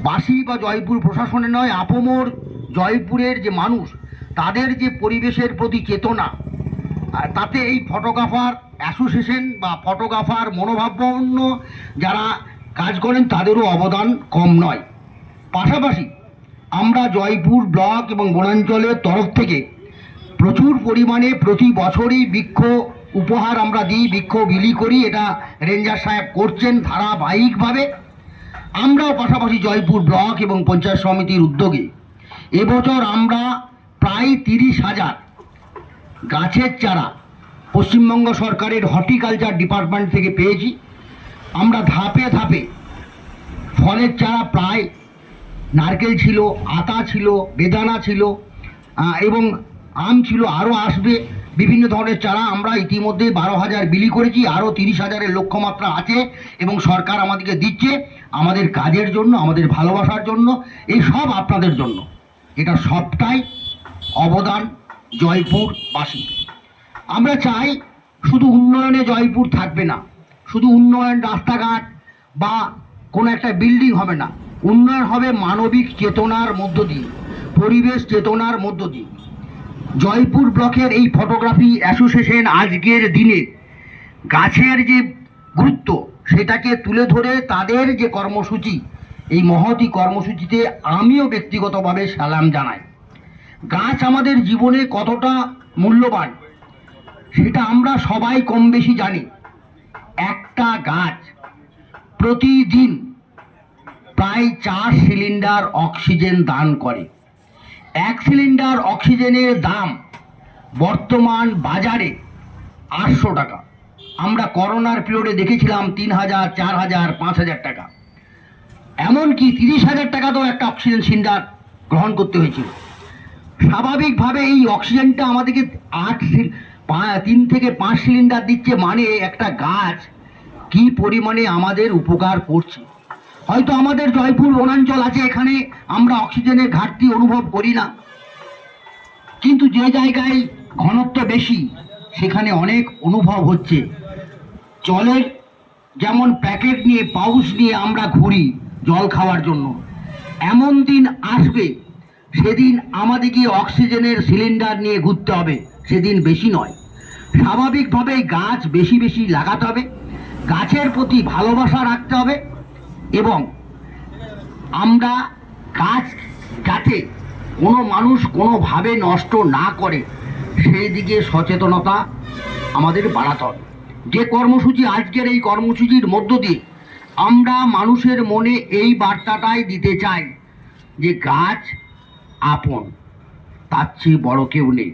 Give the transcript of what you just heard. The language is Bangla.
বাসি বা জয়পুর প্রশাসনে নয়, আপামর জয়পুরের যে মানুষ, তাদের যে পরিবেশের প্রতি চেতনা, তাতে এই ফটোগ্রাফার অ্যাসোসিয়েশন বা ফটোগ্রাফার মনোভাবাপন্ন যারা কাজ করেন তাদেরও অবদান কম নয়। পাশাপাশি আমরা জয়পুর ব্লক এবং বনাঞ্চলের তরফ থেকে প্রচুর পরিমাণে প্রতি বছরই বৃক্ষ উপহার আমরা দিই, বৃক্ষ বিলি করি। এটা রেঞ্জার সাহেব করছেন ধারাবাহিকভাবে। আমরাও পাশাপাশি জয়পুর ব্লক এবং পঞ্চায়েত সমিতির উদ্যোগে এবছর আমরা প্রায় 30,000 গাছের চারা পশ্চিমবঙ্গ সরকারের হর্টিকালচার ডিপার্টমেন্ট থেকে পেয়েছি। আমরা ধাপে ধাপে ফলের চারা প্রায় নারকেল ছিল, আতা ছিল, বেদানা ছিল এবং আম ছিল, আরও আসবে বিভিন্ন ধরনের চারা। আমরা ইতিমধ্যে 12,000 বিলি করেছি, আরও 30,000-এর লক্ষ্যমাত্রা আছে এবং সরকার আমাদেরকে দিচ্ছে আমাদের কাজের জন্য, আমাদের ভালোবাসার জন্য, এই সব আপনাদের জন্য। এটা সবটাই অবদান জয়পুরবাসী। আমরা চাই শুধু উন্নয়নে জয়পুর থাকবে না, শুধু উন্নয়ন রাস্তাঘাট বা কোনো একটা বিল্ডিং হবে না। উন্নয়ন হবে মানবিক চেতনার মধ্য দিয়ে, পরিবেশ চেতনার মধ্য দিয়ে। জয়পুর ব্লকের এই ফটোগ্রাফি অ্যাসোসিয়েশন আজকের দিনে গাছের যে গুরুত্ব সেটাকে তুলে ধরে তাদের যে কর্মসূচি, এই মহতী কর্মসূচিতে আমিও ব্যক্তিগতভাবে সালাম জানাই। গাছ আমাদের জীবনে কতটা মূল্যবান সেটা আমরা সবাই কম বেশি জানি। একটা গাছ প্রতিদিন প্রায় 4 সিলিন্ডার অক্সিজেন দান করে। 1 সিলিন্ডার অক্সিজেনের দাম বর্তমান বাজারে 800 টাকা। আমরা করোনার পিরিয়ডে দেখেছিলাম 3,000, 4,000, 5,000 টাকা, এমনকি 30,000 টাকাতেও একটা অক্সিজেন সিলিন্ডার গ্রহণ করতে হয়েছিল। স্বাভাবিকভাবে এই অক্সিজেনটা আমাদেরকে 3 থেকে 5 সিলিন্ডার দিচ্ছে, মানে একটা গাছ কি পরিমাণে আমাদের উপকার করছে। হয়তো আমাদের জয়পুর বনাঞ্চল আছে, এখানে আমরা অক্সিজেনের ঘাটতি অনুভব করি না, কিন্তু যে জায়গায় ঘনত্ব বেশি সেখানে অনেক অনুভব হচ্ছে। জলের যেমন প্যাকেট নিয়ে, পাউচ নিয়ে আমরা ঘুরি জল খাওয়ার জন্য, এমন দিন আসবে সেদিন আমাদেরকে অক্সিজেনের সিলিন্ডার নিয়ে ঘুরতে হবে, সেদিন বেশি নয়। স্বাভাবিকভাবে গাছ বেশি বেশি লাগাতে হবে, গাছের প্রতি ভালোবাসা রাখতে হবে এবং আমরা গাছ যাতে কোনো মানুষ কোনোভাবে নষ্ট না করে সেই দিকে সচেতনতা আমাদের বাড়াতে হবে। যে কর্মসূচি, আজকের এই কর্মসূচির মধ্য দিয়ে আমরা মানুষের মনে এই বার্তাটাই দিতে চাই যে গাছ আপন, তার চেয়ে বড় কেউ নেই।